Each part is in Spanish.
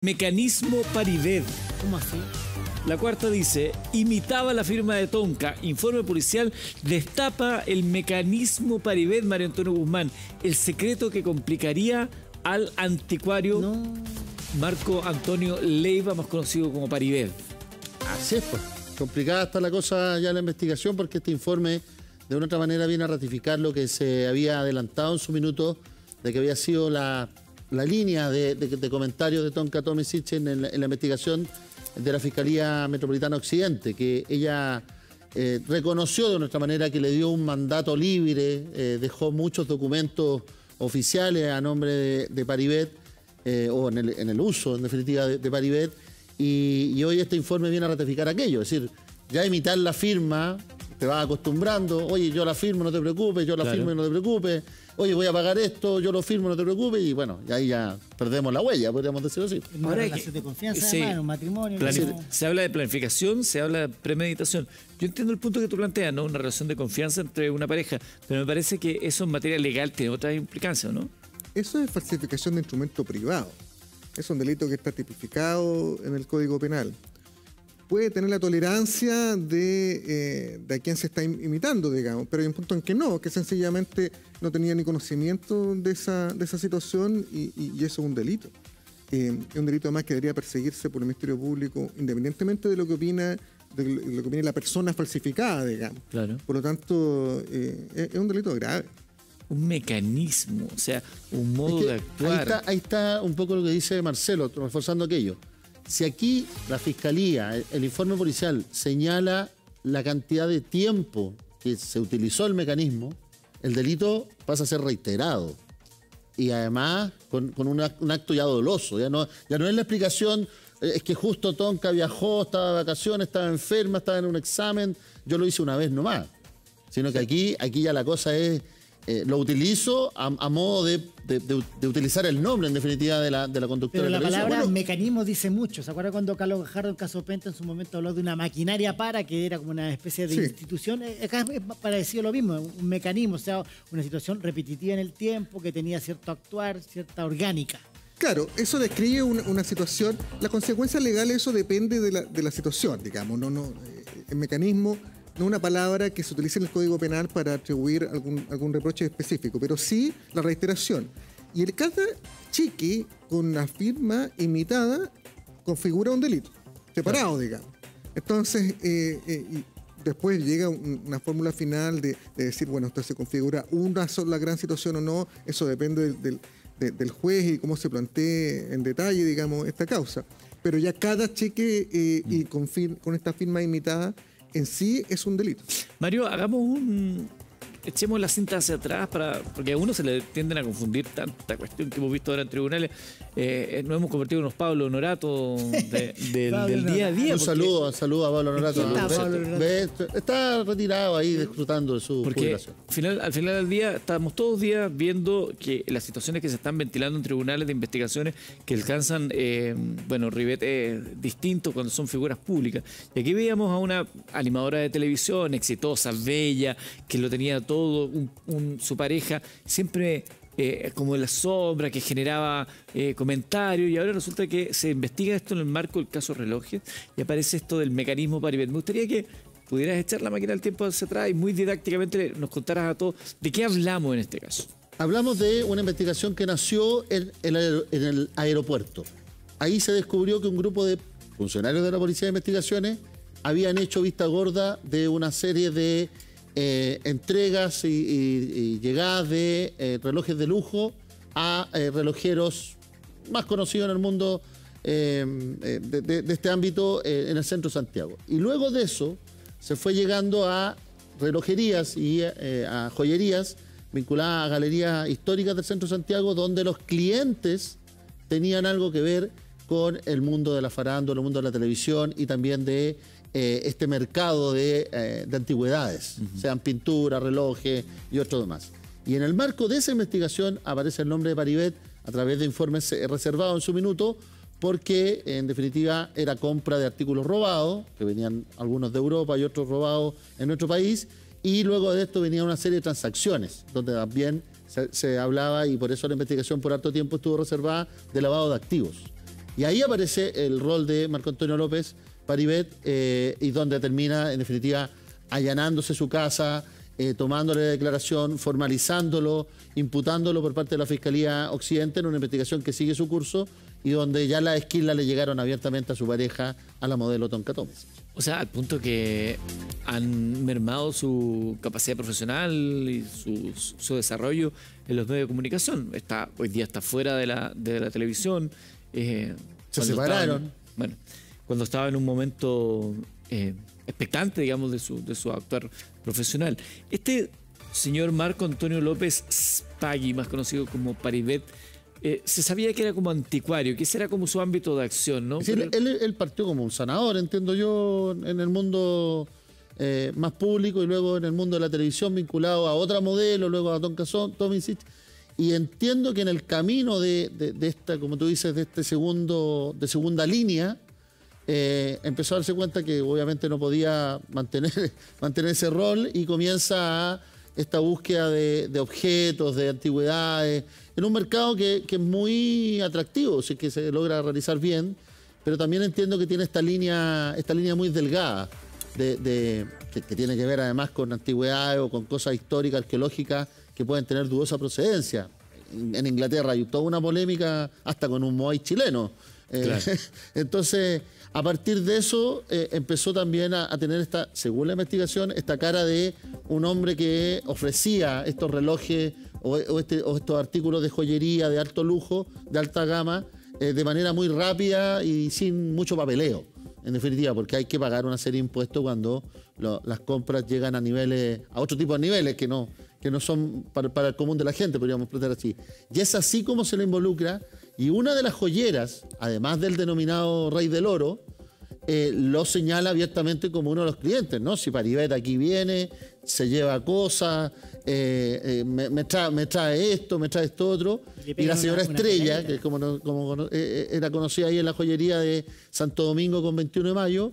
Mecanismo Paribet. ¿Cómo así? La cuarta dice, imitaba la firma de Tonka. Informe policial destapa el mecanismo Paribet, Mario Antonio Guzmán. El secreto que complicaría al anticuario Marco Antonio Leiva, más conocido como Paribet. Así es, pues. Complicada está la cosa ya en la investigación, porque este informe de una otra manera viene a ratificar lo que se había adelantado en su minuto, de que había sido la línea de comentarios de Tonka Tomisic en la investigación de la Fiscalía Metropolitana Occidente, que ella reconoció de nuestra manera que le dio un mandato libre, dejó muchos documentos oficiales a nombre de Paribet, o en el uso, en definitiva, de Paribet, y hoy este informe viene a ratificar aquello, es decir, ya imitar la firma, te vas acostumbrando, oye, yo la firmo, no te preocupes, yo la firmo y no te preocupes, oye, voy a pagar esto, yo lo firmo, no te preocupes, y bueno, y ahí ya perdemos la huella, podríamos decirlo así. Una relación de confianza, sí, además, un matrimonio. Se habla de planificación, se habla de premeditación. Yo entiendo el punto que tú planteas, ¿no? Una relación de confianza entre una pareja, pero me parece que eso en materia legal tiene otras implicancias, ¿no? Eso es falsificación de instrumento privado. Es un delito que está tipificado en el Código Penal. Puede tener la tolerancia de a quien se está imitando, digamos, pero hay un punto en que no, que sencillamente no tenía ni conocimiento de esa situación y eso es un delito. Es un delito además que debería perseguirse por el Ministerio Público, independientemente de lo que opine la persona falsificada, digamos. Claro. Por lo tanto, es un delito grave. Un mecanismo, o sea, un modo de actuar. Ahí está un poco lo que dice Marcelo, reforzando aquello. Si aquí la Fiscalía, el informe policial, señala la cantidad de tiempo que se utilizó el mecanismo, el delito pasa a ser reiterado. Y además con un acto ya doloso. Ya no es la explicación, es que justo Tonka viajó, estaba de vacaciones, estaba enferma, estaba en un examen, yo lo hice una vez nomás. Sino que aquí ya la cosa es... lo utilizo a modo de utilizar el nombre, en definitiva, de la conductora. Pero la televisión. palabra mecanismo dice mucho. ¿Se acuerda cuando Carlos Gajardo, en caso Penta, en su momento habló de una maquinaria que era como una especie de institución? Acá es parecido lo mismo, un mecanismo, o sea, una situación repetitiva en el tiempo que tenía cierto actuar, cierta orgánica. Claro, eso describe una situación. La consecuencia legal, eso depende de la situación, digamos. El mecanismo no es una palabra que se utilice en el Código Penal para atribuir algún reproche específico, pero sí la reiteración. Y el cada chiqui con la firma imitada configura un delito, separado, digamos. Entonces, y después llega una fórmula final de decir, bueno, esto se configura una sola gran situación o no, eso depende del juez y cómo se plantee en detalle, digamos, esta causa. Pero ya cada cheque y con esta firma imitada en sí es un delito. Mario, echemos la cinta hacia atrás porque a uno se le tienden a confundir tanta cuestión que hemos visto ahora en tribunales. Nos hemos convertido en unos Pablo Honorato del día a día. Un saludo a Pablo Honorato. Está retirado ahí disfrutando de su jubilación. Al final del día estamos todos días viendo que las situaciones que se están ventilando en tribunales de investigaciones que alcanzan, ribetes distintos cuando son figuras públicas. Y aquí veíamos a una animadora de televisión exitosa, bella, que lo tenía todo, su pareja, siempre como en la sombra, que generaba comentarios, y ahora resulta que se investiga esto en el marco del caso Relojes y aparece esto del mecanismo Paribet. Me gustaría que pudieras echar la máquina del tiempo hacia atrás y muy didácticamente nos contaras a todos de qué hablamos en este caso. Hablamos de una investigación que nació en el aeropuerto. Ahí se descubrió que un grupo de funcionarios de la Policía de Investigaciones habían hecho vista gorda de una serie de entregas y llegadas de relojes de lujo a relojeros más conocidos en el mundo de este ámbito en el centro de Santiago. Y luego de eso se fue llegando a relojerías y a joyerías vinculadas a galerías históricas del centro de Santiago, donde los clientes tenían algo que ver con el mundo de la farándula, el mundo de la televisión y también de este mercado de antigüedades, sean pinturas, relojes y otro demás. Y en el marco de esa investigación aparece el nombre de Paribet a través de informes reservados en su minuto, porque en definitiva era compra de artículos robados, que venían algunos de Europa y otros robados en nuestro país, y luego de esto venía una serie de transacciones, donde también se hablaba, y por eso la investigación por harto tiempo estuvo reservada, de lavado de activos. Y ahí aparece el rol de Marco Antonio López Paribet, y donde termina, en definitiva, allanándose su casa, tomándole declaración, formalizándolo, imputándolo por parte de la Fiscalía Occidente en una investigación que sigue su curso y donde ya las esquilas le llegaron abiertamente a su pareja, a la modelo Tonka Tomisic. O sea, al punto que han mermado su capacidad profesional y su desarrollo en los medios de comunicación. Hoy día está fuera de la televisión. Se separaron. Cuando estaba en un momento expectante, digamos, de su actuar profesional. Este señor Marco Antonio López Spaghi, más conocido como Paribet, se sabía que era como anticuario, que ese era como su ámbito de acción, ¿no? Sí, él partió como un sanador, entiendo yo, en el mundo más público y luego en el mundo de la televisión vinculado a otra modelo, luego a Tonka Tomisic. Y entiendo que en el camino de esta, como tú dices, de segunda línea, empezó a darse cuenta que obviamente no podía mantener ese rol y comienza a esta búsqueda de objetos, de antigüedades, en un mercado que es muy atractivo, si es que se logra realizar bien, pero también entiendo que tiene esta línea muy delgada, que tiene que ver además con antigüedades o con cosas históricas, arqueológicas, que pueden tener dudosa procedencia. En Inglaterra hay toda una polémica hasta con un Moai chileno. Claro. Entonces, a partir de eso, empezó también a tener según la investigación, esta cara de un hombre que ofrecía estos relojes o estos artículos de joyería de alto lujo, de alta gama, de manera muy rápida y sin mucho papeleo, en definitiva, porque hay que pagar una serie de impuestos cuando las compras llegan a otro tipo de niveles que no son para el común de la gente, podríamos plantear así. Y es así como se le involucra, y una de las joyeras, además del denominado Rey del Oro, lo señala abiertamente como uno de los clientes, ¿no? Si Paribet aquí viene, se lleva cosas, me trae esto otro. Y la señora Estrella, que era conocida ahí en la joyería de Santo Domingo con 21 de mayo,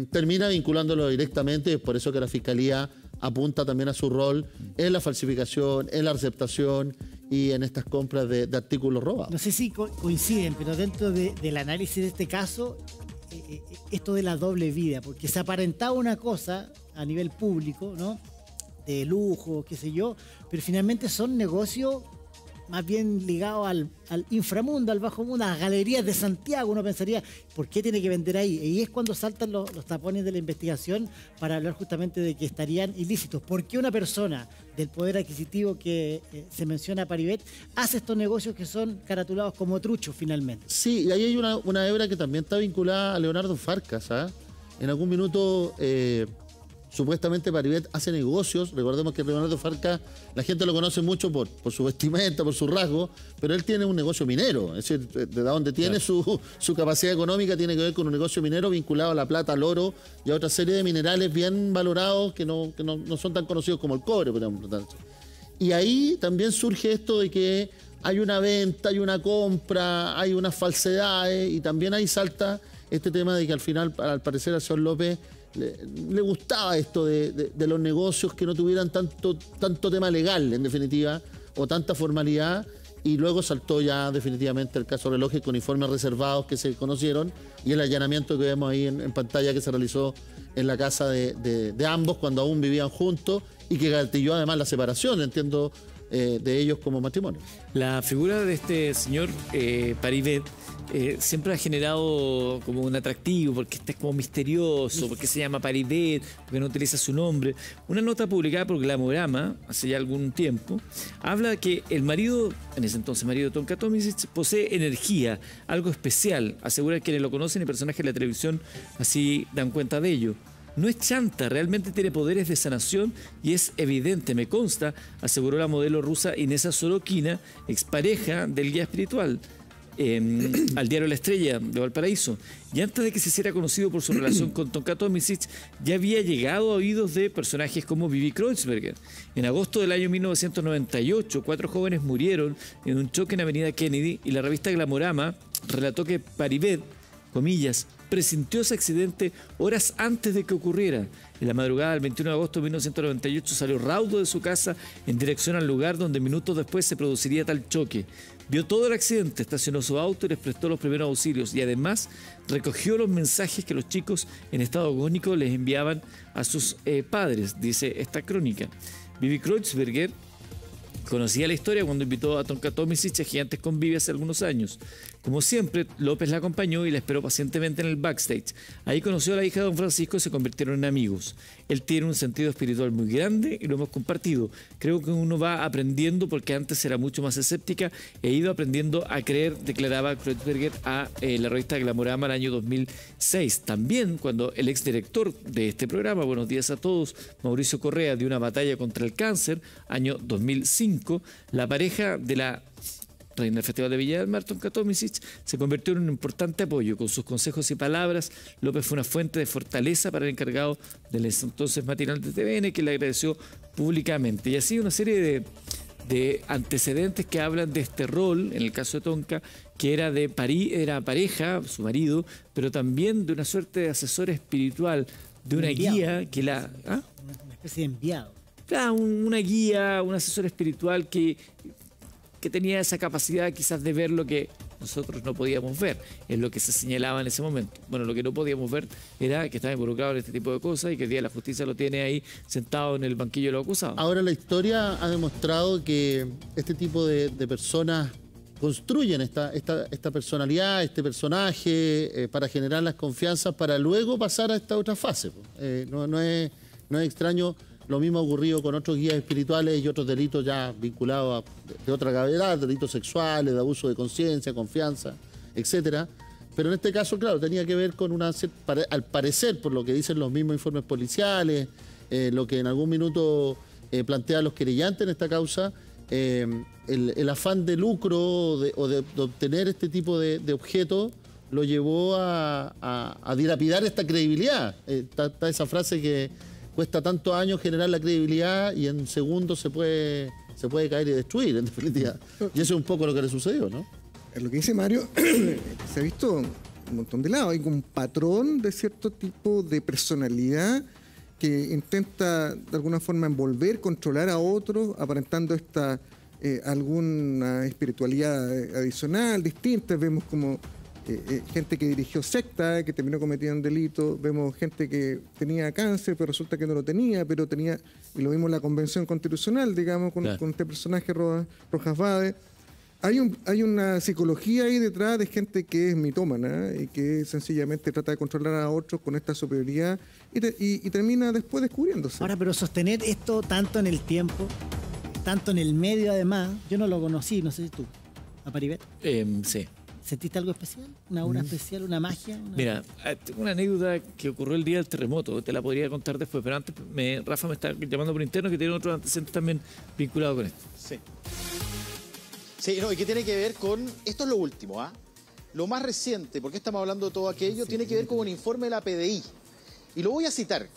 termina vinculándolo directamente, y es por eso que la Fiscalía apunta también a su rol en la falsificación, en la receptación y en estas compras de artículos robados. No sé si coinciden, pero dentro del análisis de este caso, esto de la doble vida, porque se aparentaba una cosa a nivel público, ¿no? De lujo, qué sé yo, pero finalmente son negocios más bien ligados al inframundo, al bajo mundo, a las galerías de Santiago. Uno pensaría, ¿por qué tiene que vender ahí? Y es cuando saltan los tapones de la investigación para hablar justamente de que estarían ilícitos. ¿Por qué una persona del poder adquisitivo que se menciona Paribet hace estos negocios que son caratulados como truchos finalmente? Sí, y ahí hay una hebra que también está vinculada a Leonardo Farcas, ¿ah? En algún minuto supuestamente Paribet hace negocios. Recordemos que Leonardo Farcas, la gente lo conoce mucho por su vestimenta, por su rasgo, pero él tiene un negocio minero. Es decir, de donde tiene su capacidad económica tiene que ver con un negocio minero vinculado a la plata, al oro y a otra serie de minerales bien valorados que no son tan conocidos como el cobre, podríamos tratar. Y ahí también surge esto de que hay una venta, hay una compra, hay unas falsedades, y también ahí salta este tema de que al final, al parecer, al señor López le gustaba esto de los negocios que no tuvieran tanto tema legal, en definitiva, o tanta formalidad, y luego saltó ya definitivamente el caso Relojes con informes reservados que se conocieron y el allanamiento que vemos ahí en pantalla que se realizó en la casa de ambos cuando aún vivían juntos y que gatilló además la separación, entiendo, de ellos como matrimonio. La figura de este señor Paribet siempre ha generado como un atractivo, porque es como misterioso, porque se llama Paribet, porque no utiliza su nombre. Una nota publicada por Glamorama hace ya algún tiempo habla que el marido, en ese entonces marido de Tonka Tomisic, posee energía, algo especial. Asegura quienes lo conocen y personajes de la televisión así dan cuenta de ello. No es chanta, realmente tiene poderes de sanación y es evidente, me consta, aseguró la modelo rusa Inesa Sorokina, expareja del guía espiritual, al diario La Estrella de Valparaíso. Y antes de que se hiciera conocido por su relación con Tonka Tomisic, ya había llegado a oídos de personajes como Vivi Kreuzberger. En agosto del año 1998, 4 jóvenes murieron en un choque en Avenida Kennedy y la revista Glamorama relató que Paribet, comillas, presintió ese accidente horas antes de que ocurriera. En la madrugada del 21 de agosto de 1998 salió raudo de su casa en dirección al lugar donde minutos después se produciría tal choque. Vio todo el accidente, estacionó su auto y les prestó los primeros auxilios y además recogió los mensajes que los chicos en estado agónico les enviaban a sus padres, dice esta crónica. Vivi Kreutzberger conocía la historia cuando invitó a Tonka Tomisic a Gigantes Convive hace algunos años. Como siempre, López la acompañó y la esperó pacientemente en el backstage. Ahí conoció a la hija de don Francisco y se convirtieron en amigos. Él tiene un sentido espiritual muy grande y lo hemos compartido. Creo que uno va aprendiendo porque antes era mucho más escéptica. He ido aprendiendo a creer, declaraba Kreutzberger a la revista Glamorama el año 2006. También cuando el exdirector de este programa, Buenos Días a Todos, Mauricio Correa, dio una batalla contra el cáncer, año 2005, la pareja de la reina del Festival de Viña del Mar, Tonka Tomisic, se convirtió en un importante apoyo. Con sus consejos y palabras, López fue una fuente de fortaleza para el encargado del entonces matinal de TVN, que le agradeció públicamente. Y así una serie de antecedentes que hablan de este rol, en el caso de Tonka, que era era pareja, su marido, pero también de una suerte de asesor espiritual, de una guía que la... ¿Ah? Una especie de enviado. Claro, una guía, un asesor espiritual que tenía esa capacidad quizás de ver lo que nosotros no podíamos ver, es lo que se señalaba en ese momento. Bueno, lo que no podíamos ver era que estaba involucrado en este tipo de cosas y que el día de la justicia lo tiene ahí sentado en el banquillo de los acusados. Ahora la historia ha demostrado que este tipo de personas construyen esta personalidad, este personaje, para generar las confianzas para luego pasar a esta otra fase. No es extraño. Lo mismo ha ocurrido con otros guías espirituales y otros delitos ya vinculados de otra gravedad, delitos sexuales, de abuso de conciencia, confianza, etcétera. Pero en este caso, claro, tenía que ver con al parecer, por lo que dicen los mismos informes policiales, lo que en algún minuto plantean los querellantes en esta causa, el afán de lucro o de obtener este tipo de objetos lo llevó a dilapidar esta credibilidad. Está esa frase que cuesta tantos años generar la credibilidad y en segundos se puede caer y destruir, en definitiva. Y eso es un poco lo que le sucedió, ¿no? Lo que dice Mario, se ha visto un montón de lados. Hay un patrón de cierto tipo de personalidad que intenta de alguna forma envolver, controlar a otros, aparentando alguna espiritualidad adicional, distinta. Vemos como gente que dirigió secta, que terminó cometiendo delitos. Vemos gente que tenía cáncer, pero resulta que no lo tenía, pero tenía, y lo vimos en la Convención Constitucional, digamos, con este personaje Rojas Vade. Hay una psicología ahí detrás de gente que es mitómana y que sencillamente trata de controlar a otros con esta superioridad y termina después descubriéndose. Ahora, pero sostener esto tanto en el tiempo, tanto en el medio además, yo no lo conocí, no sé si tú, a Paribet. Sí. ¿Sentiste algo especial? ¿Una aura especial? ¿Una magia? Mira, tengo una anécdota que ocurrió el día del terremoto, te la podría contar después, pero antes Rafa me está llamando por interno que tiene otros antecedentes también vinculados con esto. Sí. Sí, no, y que tiene que ver con, esto es lo último, lo más reciente, porque estamos hablando de todo aquello, tiene que ver con un informe de la PDI. Y lo voy a citar,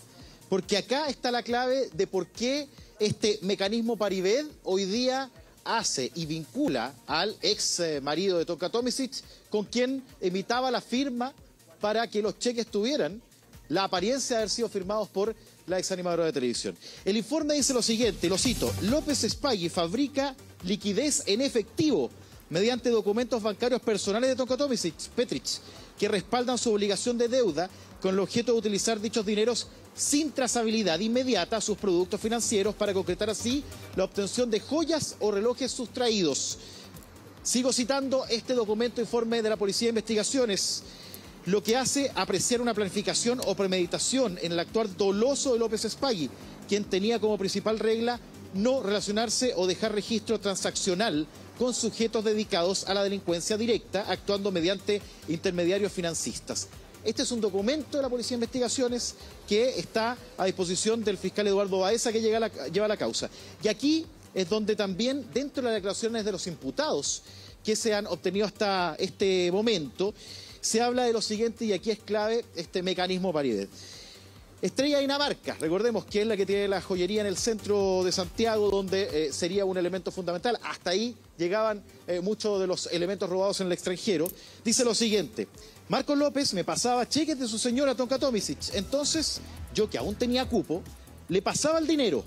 porque acá está la clave de por qué este mecanismo Paribet hoy día hace y vincula al ex marido de Tonka Tomisic, con quien emitaba la firma para que los cheques tuvieran la apariencia de haber sido firmados por la ex animadora de televisión. El informe dice lo siguiente, lo cito: López Spaghi fabrica liquidez en efectivo mediante documentos bancarios personales de Tonka Tomisic, Petrich, que respaldan su obligación de deuda con el objeto de utilizar dichos dineros sin trazabilidad inmediata a sus productos financieros para concretar así la obtención de joyas o relojes sustraídos. Sigo citando este documento informe de la Policía de Investigaciones, lo que hace apreciar una planificación o premeditación en el actuar doloso de López Spaghi, quien tenía como principal regla no relacionarse o dejar registro transaccional con sujetos dedicados a la delincuencia directa, actuando mediante intermediarios financistas. Este es un documento de la Policía de Investigaciones que está a disposición del fiscal Eduardo Baeza, que lleva la causa. Y aquí es donde también, dentro de las declaraciones de los imputados que se han obtenido hasta este momento, se habla de lo siguiente, y aquí es clave este mecanismo Paribet. Estrella Dinamarca, recordemos que es la que tiene la joyería en el centro de Santiago, donde sería un elemento fundamental. Hasta ahí llegaban muchos de los elementos robados en el extranjero. Dice lo siguiente: Marcos López me pasaba cheques de su señora Tonka Tomisic. Entonces, yo que aún tenía cupo, le pasaba el dinero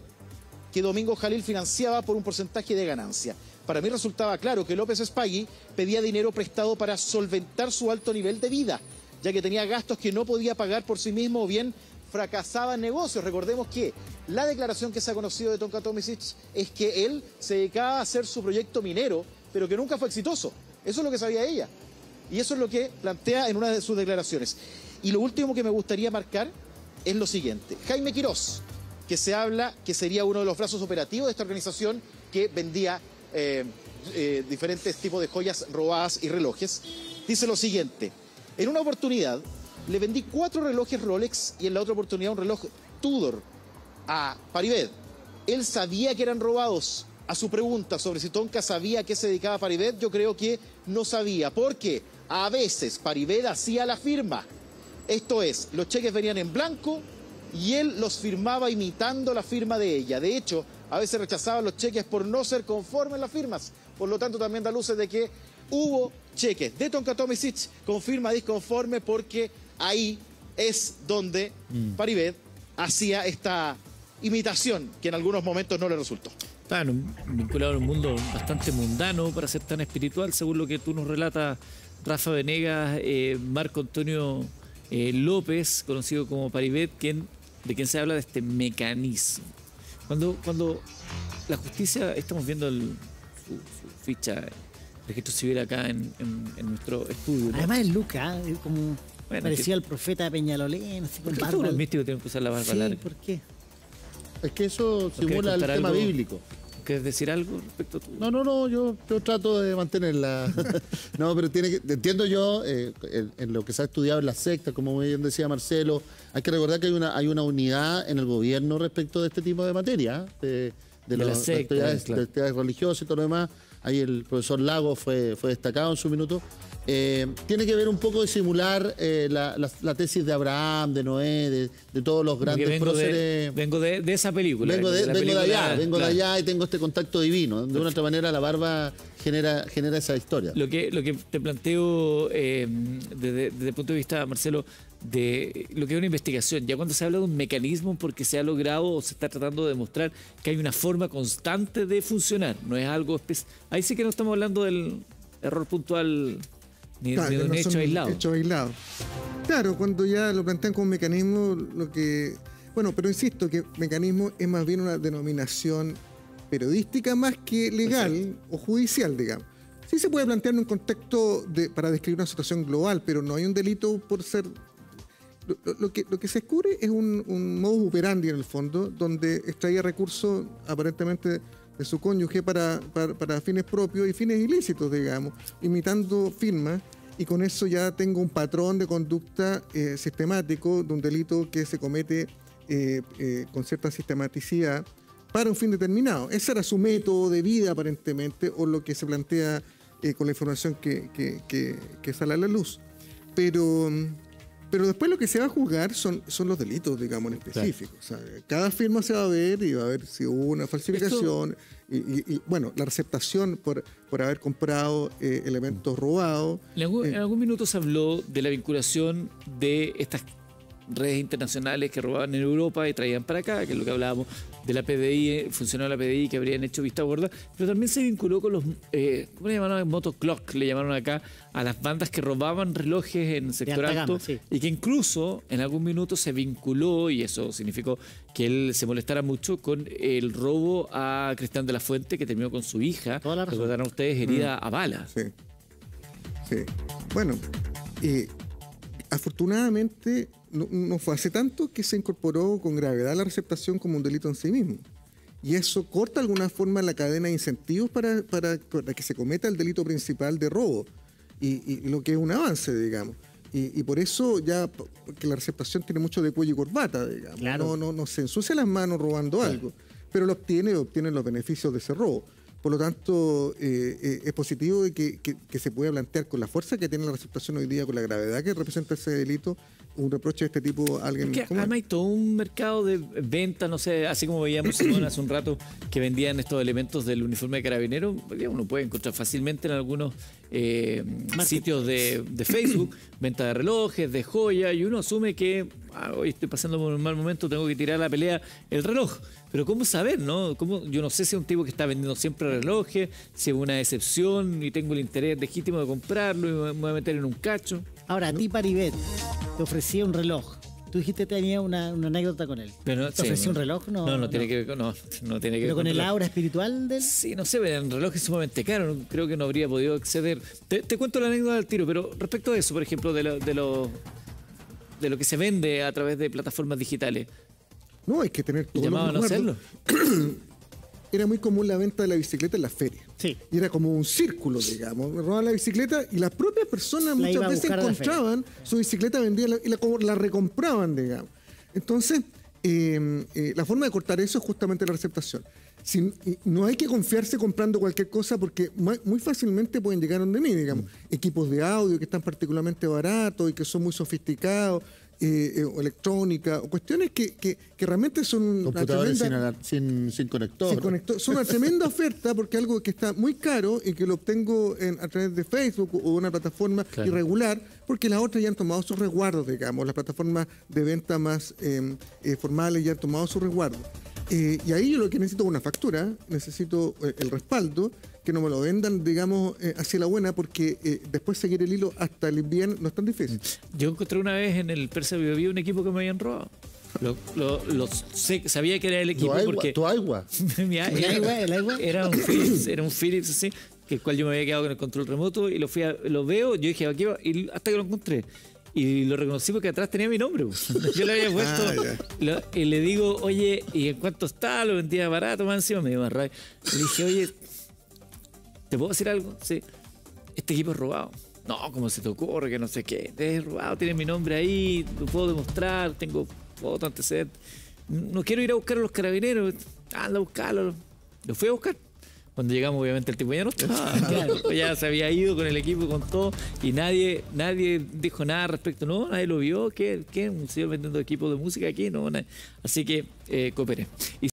que Domingo Jalil financiaba por un porcentaje de ganancia. Para mí resultaba claro que López Spaghi pedía dinero prestado para solventar su alto nivel de vida, ya que tenía gastos que no podía pagar por sí mismo o bien fracasaba en negocios. Recordemos que la declaración que se ha conocido de Tonka Tomisic es que él se dedicaba a hacer su proyecto minero, pero que nunca fue exitoso. Eso es lo que sabía ella. Y eso es lo que plantea en una de sus declaraciones. Y lo último que me gustaría marcar es lo siguiente. Jaime Quirós, que se habla que sería uno de los brazos operativos de esta organización que vendía diferentes tipos de joyas robadas y relojes, dice lo siguiente: en una oportunidad le vendí 4 relojes Rolex y en la otra oportunidad un reloj Tudor a Paribet. Él sabía que eran robados. A su pregunta sobre si Tonka sabía a qué se dedicaba Paribet, yo creo que no sabía, porque a veces Paribet hacía la firma. Esto es, los cheques venían en blanco y él los firmaba imitando la firma de ella. De hecho, a veces rechazaba los cheques por no ser conforme en las firmas. Por lo tanto, también da luces de que hubo cheques de Tonka Tomisic con firma disconforme, porque ahí es donde Paribet hacía esta imitación que en algunos momentos no le resultó. Claro, vinculado a un mundo bastante mundano para ser tan espiritual, según lo que tú nos relatas, Rafa Venegas. Marco Antonio López, conocido como Paribet, de quien se habla de este mecanismo. Cuando la justicia, estamos viendo su ficha, registro civil acá en nuestro estudio, ¿no? Además es Luca, como Bueno, parecía el profeta Peñalolén, así con ¿Por qué barba. todos los místicos tienen que usar la barba Sí, larga? ¿por qué? Es que eso ¿No quieres simula el contar tema algo? bíblico. ¿Quieres decir algo respecto a tu...? No, yo trato de mantenerla. No, pero entiendo yo, en lo que se ha estudiado en la secta, como muy bien decía Marcelo, hay que recordar que hay una unidad en el gobierno respecto de este tipo de materia, de la secta, actividades, claro. de actividades religiosas y todo lo demás. Ahí el profesor Lago fue destacado en su minuto. Tiene que ver un poco de simular la tesis de Abraham, de Noé, de todos los Porque grandes próceres. vengo de esa película. Vengo de claro. allá y tengo este contacto divino. De una u otra manera la barba genera esa historia. Lo que te planteo desde el punto de vista, Marcelo, de lo que es una investigación, ya cuando se habla de un mecanismo porque se ha logrado o se está tratando de demostrar que hay una forma constante de funcionar, no es algo ahí sí que no estamos hablando del error puntual ni Claro, de que un no hecho son aislado. hechos aislados. Claro, cuando ya lo plantean como mecanismo, bueno, pero insisto que mecanismo es más bien una denominación periodística más que legal o judicial, digamos. Sí se puede plantear en un contexto para describir una situación global, pero no hay un delito por ser... Lo que se descubre es un modus operandi en el fondo, donde extraía recursos aparentemente de su cónyuge para fines propios y fines ilícitos, digamos, imitando firmas, y con eso ya tengo un patrón de conducta sistemático de un delito que se comete con cierta sistematicidad para un fin determinado. Ese era su método de vida aparentemente, o lo que se plantea con la información que sale a la luz. Pero después lo que se va a juzgar son los delitos, digamos, en específico. Claro. O sea, cada firma se va a ver y va a ver si hubo una falsificación y bueno, la receptación por haber comprado elementos robados. En algún minuto se habló de la vinculación de estas redes internacionales que robaban en Europa y traían para acá, que es lo que hablábamos de la PDI, funcionaba la PDI, que habrían hecho vista gorda, pero también se vinculó con los, ¿cómo le llamaron? Motoclock, le llamaron acá, a las bandas que robaban relojes en sector alto, sí. Y que incluso en algún minuto se vinculó, y eso significó que él se molestara mucho, con el robo a Cristian de la Fuente, que terminó con su hija, recordarán ustedes, herida a balas. Sí. Bueno, afortunadamente no fue hace tanto que se incorporó con gravedad la receptación como un delito en sí mismo. Y eso corta de alguna forma la cadena de incentivos para que se cometa el delito principal de robo. Y lo que es un avance, digamos. Y por eso ya, porque la receptación tiene mucho de cuello y corbata, digamos. Claro. No se ensucia las manos robando algo, pero obtiene los beneficios de ese robo. Por lo tanto, es positivo de que se pueda plantear con la fuerza que tiene la receptación hoy día, con la gravedad que representa ese delito, un reproche de este tipo a alguien. Es que además hay todo un mercado de venta, no sé, así como veíamos Simón, hace un rato que vendían estos elementos del uniforme de carabinero, uno puede encontrar fácilmente en algunos sitios de Facebook, venta de relojes, de joyas, y uno asume que hoy estoy pasando por un mal momento, tengo que tirar a la pelea el reloj. Pero ¿cómo saber, no? Yo no sé si es un tipo que está vendiendo siempre relojes, si es una excepción y tengo el interés legítimo de comprarlo y me voy a meter en un cacho. Ahora, a ti, Paribet, te ofrecía un reloj. Tú dijiste que tenía una anécdota con él. Pero, ¿Te ofreció un reloj? No tiene que ver con... No tiene que ver ¿Pero con el reloj. aura espiritual de él? Sí, no sé, el reloj es sumamente caro, creo que no habría podido acceder. Te cuento la anécdota al tiro, pero respecto a eso, por ejemplo, de lo que se vende a través de plataformas digitales, No, hay que tener todo. ¿llamaban a hacerlo? Era muy común la venta de la bicicleta en las ferias. Sí. Y era como un círculo, digamos. Me robaban la bicicleta y las propias personas La iba muchas a veces buscar a la encontraban su bicicleta vendida y la recompraban, digamos. Entonces, la forma de cortar eso es justamente la receptación. No hay que confiarse comprando cualquier cosa porque muy fácilmente pueden llegar donde mí, digamos. Equipos de audio que están particularmente baratos y que son muy sofisticados, o electrónica, o cuestiones que realmente son una Computadores tremenda, sin conector. son una tremenda oferta porque algo que está muy caro y que lo obtengo a través de Facebook o una plataforma Claro. irregular, porque las otras ya han tomado sus resguardos, digamos, las plataformas de venta más formales ya han tomado sus resguardos. Y ahí yo lo que necesito es una factura, necesito el respaldo, que no me lo vendan, digamos, hacia la buena, porque después seguir el hilo hasta el invierno no es tan difícil. Yo encontré una vez en el Persa Biobío un equipo que me habían robado. Sabía que era el equipo porque... Tu agua. El agua era un Philips así, que el cual yo me había quedado con el control remoto y lo veo, yo dije, aquí va, y hasta que lo encontré. Y lo reconocí porque atrás tenía mi nombre. Yo lo había puesto. Y le digo, oye, ¿y en cuánto está? Lo vendía barato, más encima me dio más rabia. Le dije, oye, ¿te puedo decir algo? Sí. Este equipo es robado. No, ¿cómo se te ocurre? Que no sé qué. Es robado, tiene mi nombre ahí, lo puedo demostrar, tengo fotos, antecedentes. No quiero ir a buscar a los carabineros. Anda a buscarlo. Lo fui a buscar. Cuando llegamos, obviamente, el tipo ya no estaba. Claro. Ya se había ido con el equipo, con todo, y nadie dijo nada respecto. No, nadie lo vio. ¿Qué? ¿Un señor vendiendo equipos de música aquí? No, nadie. Así que cooperé.